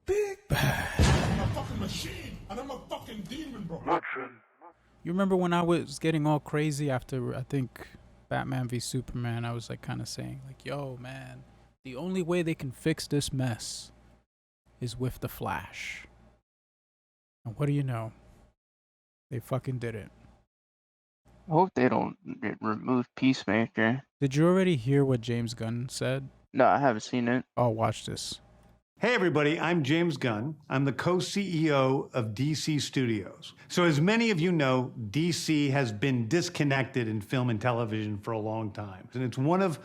Big Bad. I'm a fucking machine, and I'm a fucking demon, bro. You remember when I was getting all crazy after, I think, Batman v Superman? I was like kind of saying, like, yo, man, the only way they can fix this mess is with the Flash. And what do you know? They fucking did it. I hope they don't remove Peacemaker. Did you already hear what James Gunn said? No, I haven't seen it. Oh, watch this. Hey everybody, I'm James Gunn. I'm the co-CEO of DC Studios. So as many of you know, DC has been disconnected in film and television for a long time. And it's one of,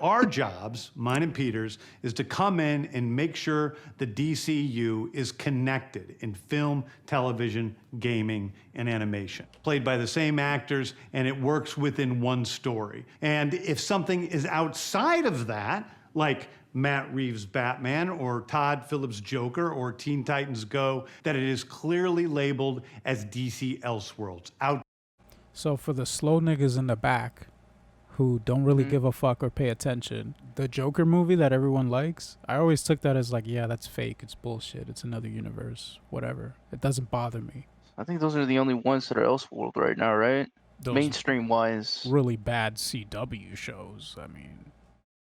our jobs, mine and Peter's, is to come in and make sure the DCU is connected in film, television, gaming, and animation. Played by the same actors, and it works within one story. And if something is outside of that, like Matt Reeves' Batman or Todd Phillips' Joker or Teen Titans Go, that it is clearly labeled as DC Elseworlds. So for the slow niggas in the back who don't really give a fuck or pay attention, the Joker movie that everyone likes, I always took that as like, yeah, that's fake. It's bullshit. It's another universe. Whatever. It doesn't bother me. I think those are the only ones that are Elseworld right now, right? Those Mainstream-wise. really bad CW shows. I mean,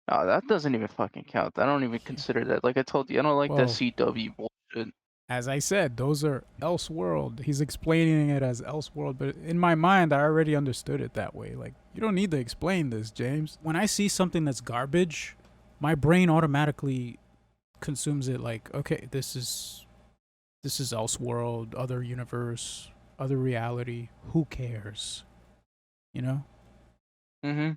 No, that doesn't even fucking count. I don't even consider that. Like I told you, I don't like that CW bullshit. as I said, those are Elseworld. He's explaining it as Elseworld, but in my mind, I already understood it that way. Like, you don't need to explain this, James. When I see something that's garbage, my brain automatically consumes it like, okay, this is Elseworld, other universe, other reality. Who cares? You know? Mm-hmm.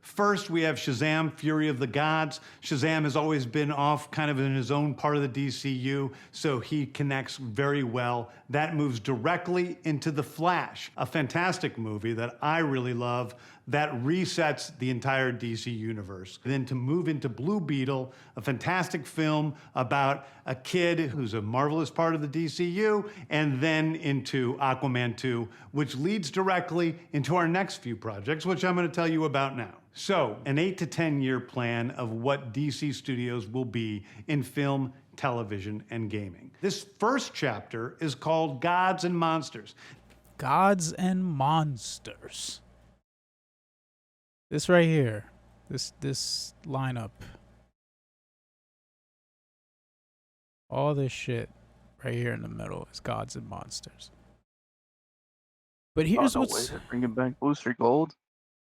First, we have Shazam, Fury of the Gods. Shazam has always been off kind of in his own part of the DCU, so he connects very well. That moves directly into The Flash, a fantastic movie that I really love that resets the entire DC universe. Then to move into Blue Beetle, a fantastic film about a kid who's a marvelous part of the DCU, and then into Aquaman 2, which leads directly into our next few projects, which I'm going to tell you about now. So, an 8 to 10 year plan of what DC Studios will be in film, television, and gaming. This first chapter is called Gods and Monsters. Gods and Monsters. This right here, this lineup, all this shit right here in the middle is Gods and Monsters. But here's what's bringing back Booster Gold.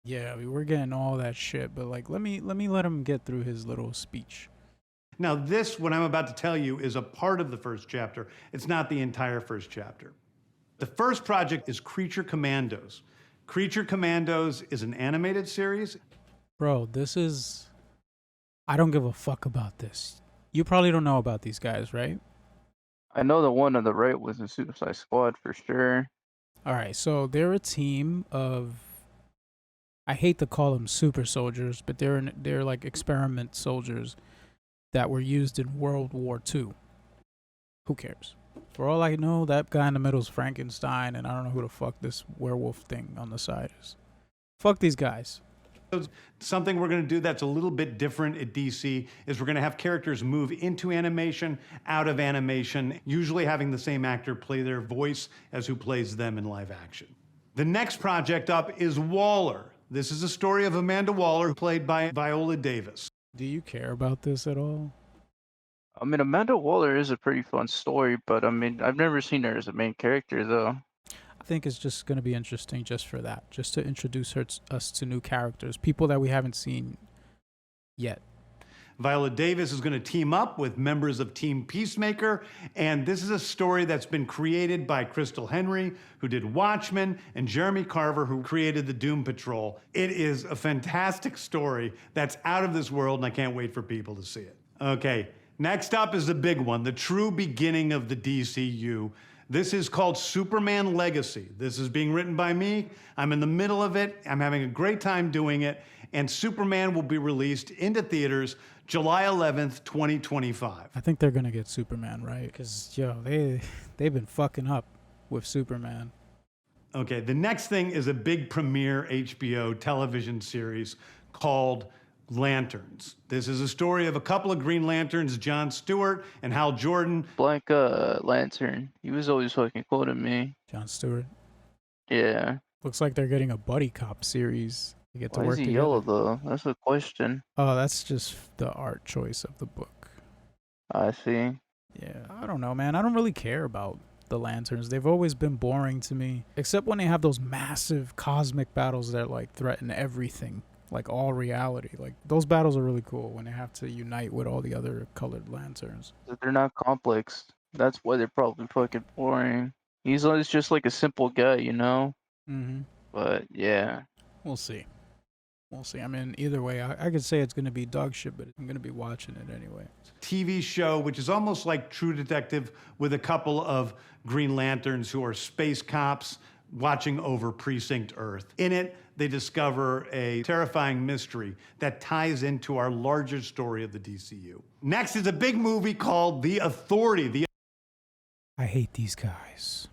Yeah, we're getting all that shit, but like let me let him get through his little speech. Now this, what I'm about to tell you, is a part of the first chapter. It's not the entire first chapter. The first project is Creature Commandos. Creature Commandos is an animated series. Bro, I don't give a fuck about this. You probably don't know about these guys, right? I know the one on the right was in Suicide Squad for sure. All right, so they're a team of, I hate to call them super soldiers, but they're like experiment soldiers that were used in World War II. Who cares? For all I know, that guy in the middle is Frankenstein, and I don't know who the fuck this werewolf thing on the side is. Fuck these guys. Something we're going to do that's a little bit different at DC is we're going to have characters move into animation, out of animation, usually having the same actor play their voice as who plays them in live action. The next project up is Waller. This is a story of Amanda Waller, played by Viola Davis. Do you care about this at all? I mean, Amanda Waller is a pretty fun story, but I mean, I've never seen her as a main character, though. I think it's just going to be interesting just for that, just to introduce us to new characters, people that we haven't seen yet. Viola Davis is going to team up with members of Team Peacemaker, and this is a story that's been created by Crystal Henry, who did Watchmen, and Jeremy Carver, who created the Doom Patrol. It is a fantastic story that's out of this world, and I can't wait for people to see it. Okay. Next up is the big one, the true beginning of the DCU. This is called Superman Legacy. This is being written by me. I'm in the middle of it. I'm having a great time doing it. And Superman will be released into theaters July 11th, 2025. I think they're going to get Superman, right? Because, they've been fucking up with Superman. Okay, the next thing is a big premiere HBO television series called Lanterns. This is a story of a couple of Green Lanterns, John Stewart and Hal Jordan. Black Lantern. He was always fucking cool to me. John Stewart. Yeah. Looks like they're getting a buddy cop series. They get to Why work is he together. yellow though? That's a question. Oh, that's just the art choice of the book. I see. Yeah, I don't know, man. I don't really care about the lanterns. They've always been boring to me, except when they have those massive cosmic battles that like threaten everything, like all reality. Like those battles are really cool when they have to unite with all the other colored lanterns. They're not complex. That's why they're probably fucking boring. He's always just like a simple guy, you know? Mm-hmm. But yeah. We'll see. We'll see. I mean, either way, I could say it's going to be dog shit, but I'm going to be watching it anyway. TV show, which is almost like True Detective with a couple of Green Lanterns who are space cops watching over Precinct Earth. In it, they discover a terrifying mystery that ties into our larger story of the DCU. Next is a big movie called The Authority. I hate these guys.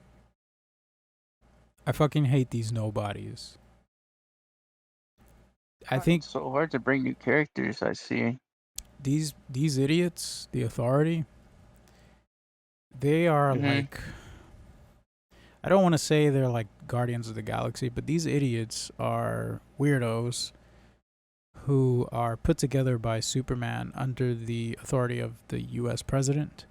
I fucking hate these nobodies. I think It's so hard to bring new characters, I see. these idiots, the Authority, they are Mhm. like, I don't want to say they're like Guardians of the Galaxy, but these idiots are weirdos who are put together by Superman under the authority of the US president.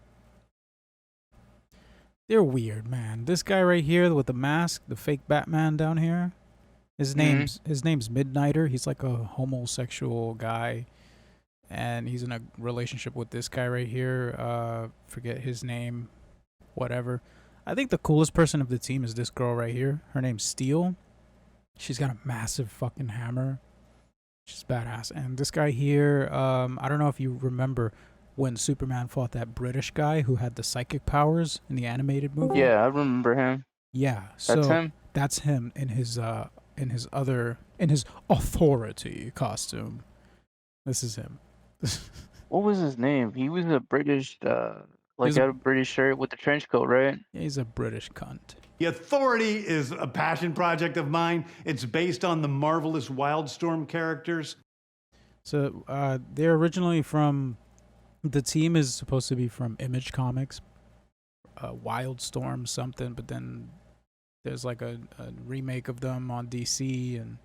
They're weird, man. This guy right here with the mask, the fake Batman down here, his name's Midnighter. He's like a homosexual guy, and he's in a relationship with this guy right here. Forget his name, whatever. I think the coolest person of the team is this girl right here. Her name's Steel. She's got a massive fucking hammer. She's badass. And this guy here, I don't know if you remember when Superman fought that British guy who had the psychic powers in the animated movie. Yeah, I remember him. Yeah, so That's him? That's him in his authority costume. This is him. What was his name? He was a British, like He's had a- a British shirt with the trench coat, right? He's a British cunt. The Authority is a passion project of mine. It's based on the marvelous Wildstorm characters. So they're originally from. The team is supposed to be from Image Comics, Wildstorm something, but then there's like a remake of them on DC, and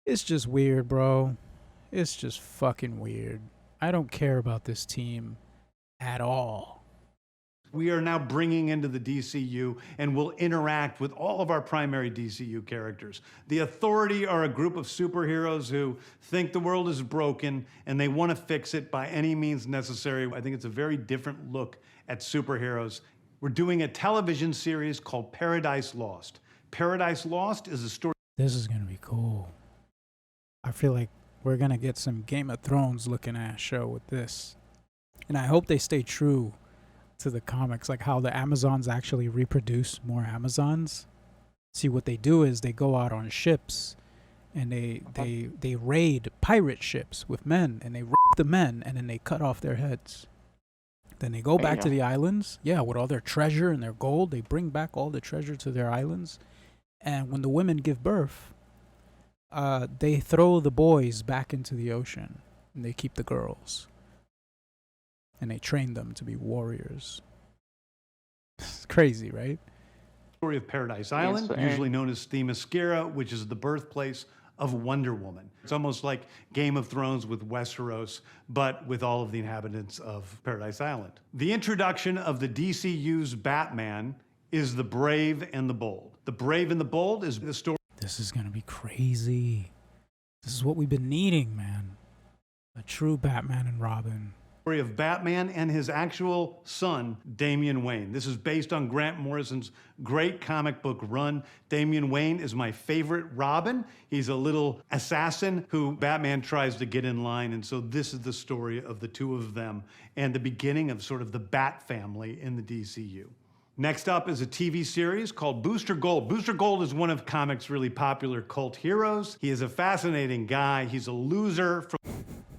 it's just weird, bro. It's just fucking weird. I don't care about this team at all. We are now bringing into the DCU and will interact with all of our primary DCU characters. The Authority are a group of superheroes who think the world is broken and they want to fix it by any means necessary. I think it's a very different look at superheroes. We're doing a television series called Paradise Lost. Paradise Lost is a story. This is gonna be cool. I feel like we're gonna get some Game of Thrones looking ass show with this. And I hope they stay true to the comics, like how the Amazons actually reproduce more Amazons. See, what they do is they go out on ships and they raid pirate ships with men, and they rape the men, and then they cut off their heads. Then they go back to the islands, with all their treasure and their gold. They bring back all the treasure to their islands, and when the women give birth, they throw the boys back into the ocean, and they keep the girls. And they train them to be warriors. It's crazy, right? Story of Paradise Island, usually known as Themyscira, which is the birthplace of Wonder Woman. It's almost like Game of Thrones with Westeros, but with all of the inhabitants of Paradise Island. The introduction of the DCU's Batman is The Brave and the Bold. The Brave and the Bold is the story. This is gonna be crazy. This is what we've been needing, man. A true Batman and Robin. Of Batman and his actual son, Damian Wayne. This is based on Grant Morrison's great comic book run. Damian Wayne is my favorite Robin. He's a little assassin who Batman tries to get in line, and so this is the story of the two of them and the beginning of sort of the Bat family in the DCU. Next up is a TV series called Booster Gold. Booster Gold is one of comics' really popular cult heroes. He is a fascinating guy. He's a loser from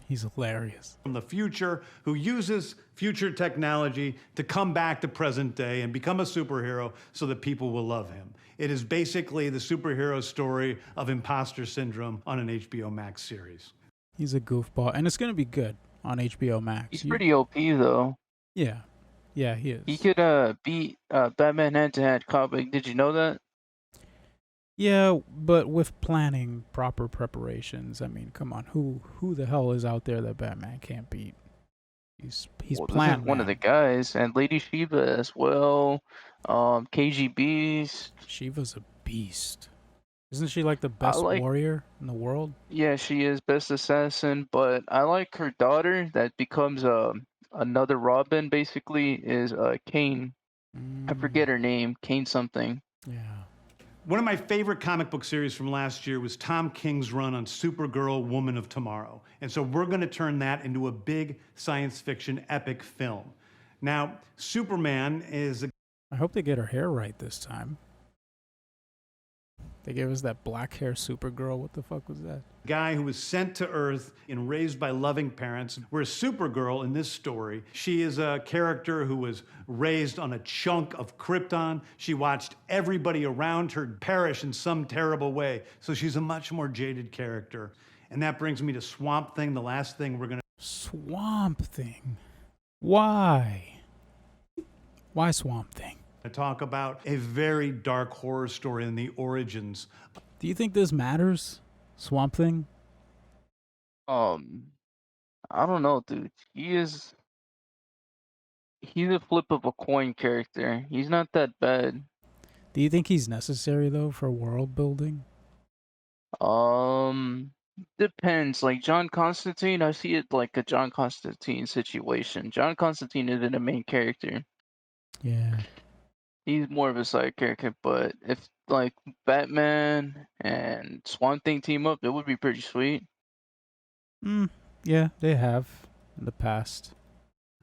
He's hilarious. the future who uses future technology to come back to present day and become a superhero so that people will love him. It is basically the superhero story of imposter syndrome on an HBO Max series. He's a goofball, and it's gonna be good on HBO Max. He's pretty OP though. Yeah, yeah, he He is. could beat Batman head-to-head comic. Did you know that? Yeah, but with planning, proper preparations. I mean, come on, who the hell is out there that Batman can't beat? He's Well, this is planned, one of the man. guys, and Lady Shiva as well. KGB's. Shiva's a beast. Isn't she like the I best like. warrior in the world? Yeah, she is best assassin, but I like her daughter that becomes another Robin. Basically, is Kane. I Mm, forget her name. Kane something. yeah. One of my favorite comic book series from last year was Tom King's run on Supergirl, Woman of Tomorrow. And so we're going to turn that into a big science fiction epic film. Now, Superman is a I hope they get her hair right this time. They gave us that black hair Supergirl. What the fuck was that? guy who was sent to Earth and raised by loving parents. Whereas Supergirl in this story, she is a character who was raised on a chunk of Krypton. She watched everybody around her perish in some terrible way. So she's a much more jaded character. And that brings me to Swamp Thing, the last thing we're going to Swamp Thing. Why? Why Swamp Thing? talk about. A very dark horror story in the origins. Do you think this matters? Swamp Thing? I don't know, dude. He's a flip of a coin character. He's not that bad. Do you think he's necessary though for world building? Depends. Like John Constantine, I see it like a John Constantine situation. John Constantine isn't a main character. Yeah. He's more of a side character, but if like Batman and Swan Thing team up, it would be pretty sweet. Yeah, they have in the past.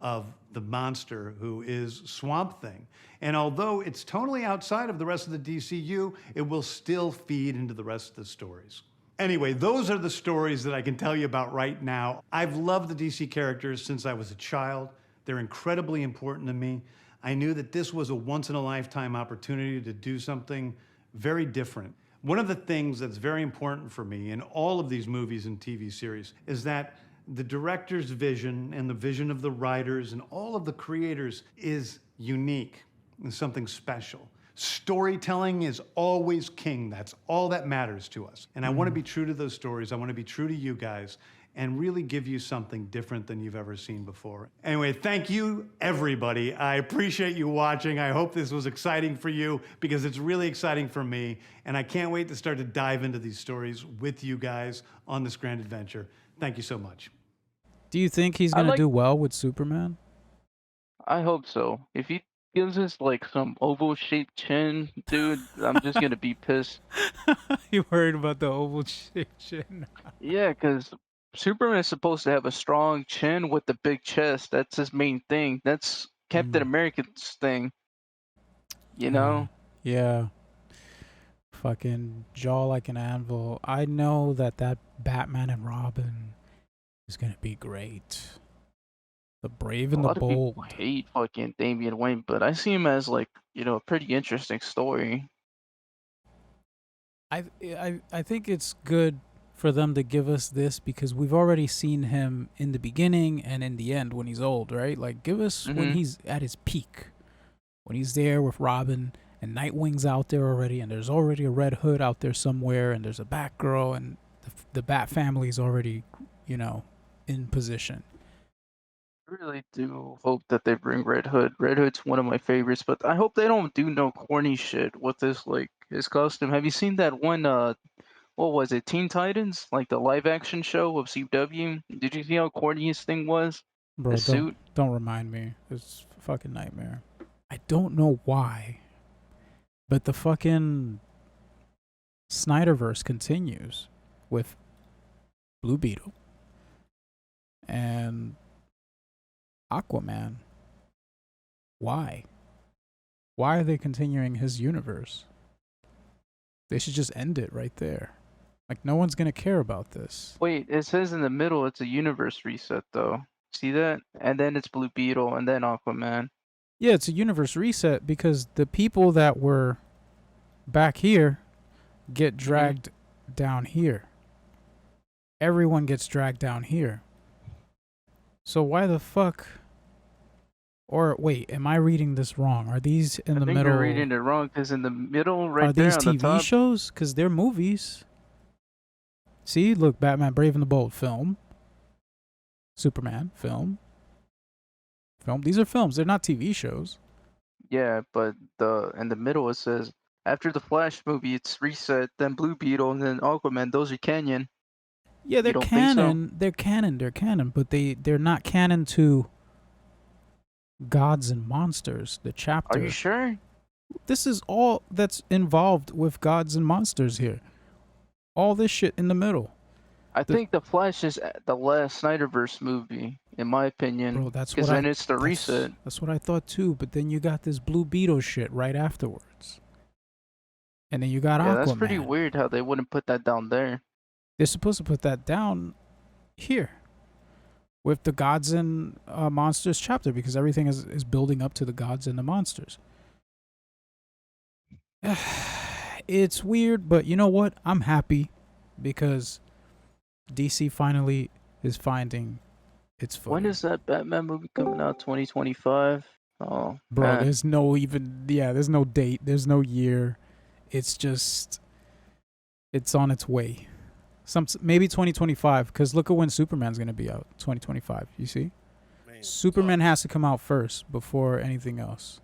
Of the monster who is Swamp Thing. And although it's totally outside of the rest of the DCU, it will still feed into the rest of the stories. Anyway, those are the stories that I can tell you about right now. I've loved the DC characters since I was a child. They're incredibly important to me. I knew that this was a once-in-a-lifetime opportunity to do something very different. One of the things that's very important for me in all of these movies and TV series is that the director's vision and the vision of the writers and all of the creators is unique and something special. Storytelling is always king. That's all that matters to us. And I want to be true to those stories. I want to be true to you guys and really give you something different than you've ever seen before. Anyway, thank you, everybody. I appreciate you watching. I hope this was exciting for you because it's really exciting for me. And I can't wait to start to dive into these stories with you guys on this grand adventure. Thank you so much. Do you think he's I gonna like. do well with Superman? I hope so. If he gives us like some oval-shaped chin, dude, I'm just gonna be pissed. You worried about the oval shaped chin? Yeah, because Superman is supposed to have a strong chin with the big chest. That's his main thing. That's Captain America's thing. You know? Yeah. Fucking jaw like an anvil. I know that Batman and Robin is gonna be great. The brave A and the lot of bold. people hate fucking Damian Wayne, but I see him as like, a pretty interesting story. I think it's good for them to give us this because we've already seen him in the beginning and in the end when he's old, right? Like give us when he's at his peak. When he's there with Robin and Nightwing's out there already and there's already a Red Hood out there somewhere and there's a Batgirl and the Bat family's already, in position. I really do hope that they bring Red Hood. Red Hood's one of my favorites, but I hope they don't do no corny shit with this, like, his costume. Have you seen that one, what was it, Teen Titans? Like the live action show of CW? Did you see how corny his thing was? Bro, The suit? don't remind me. It's a fucking nightmare. I don't know why, but the fucking Snyderverse continues with Blue Beetle and Aquaman. Why? Why are they continuing his universe? They should just end it right there. Like, no one's gonna care about this. Wait, it says in the middle it's a universe reset, though. See that? And then it's Blue Beetle, and then Aquaman. Yeah, it's a universe reset because the people that were back here get dragged down here. everyone gets dragged down here. So why the fuck? Or wait, am I reading this wrong? Are these in I the think middle? you're reading it wrong because in the middle, right Are there these on the TV top. shows? Because they're movies. See, look, Batman Brave and the Bold, film. Superman, film. Film. These are films. They're not TV shows. Yeah, but in the middle it says after the Flash movie, it's Reset, then Blue Beetle, and then Aquaman. Those are canon. Yeah, You don't think so? They're canon. They're canon, but they're not canon to Gods and Monsters. The chapter. Are you sure? This is all that's involved with Gods and Monsters here. All this shit in the middle. I think the Flash is the last Snyderverse movie, in my opinion. Bro, that's because what then it's the Reset. That's what I thought too, but then you got this Blue Beetle shit right afterwards. And then you got Yeah, Aquaman. that's pretty weird how they wouldn't put that down there. They're supposed to put that down here with the Gods and Monsters chapter because everything is building up to the Gods and the Monsters. It's weird, but you know what? I'm happy because DC finally is finding its footing. When is that Batman movie coming out? 2025? Oh, Bro, man. there's no date, there's no year. It's just it's on its way. Maybe 2025 cuz look at when Superman's going to be out. 2025, you see? Man, Superman has to come out first before anything else.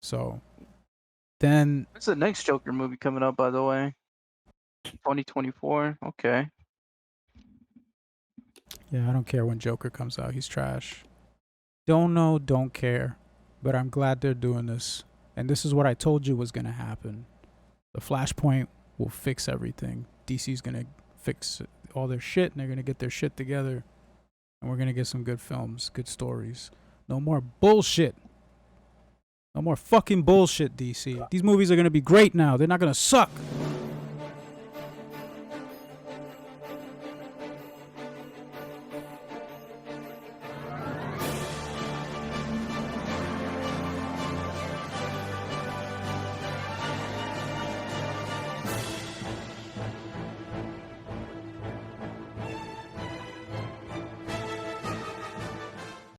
So then When's the next Joker movie coming out, by the way? 2024? Okay. yeah, I don't care when Joker comes out. He's trash. Don't know, don't care. But I'm glad they're doing this. And this is what I told you was going to happen. The Flashpoint will fix everything. DC's going to fix all their shit and they're going to get their shit together. And we're going to get some good films, good stories. No more bullshit. No more fucking bullshit, DC. These movies are going to be great now. They're not going to suck.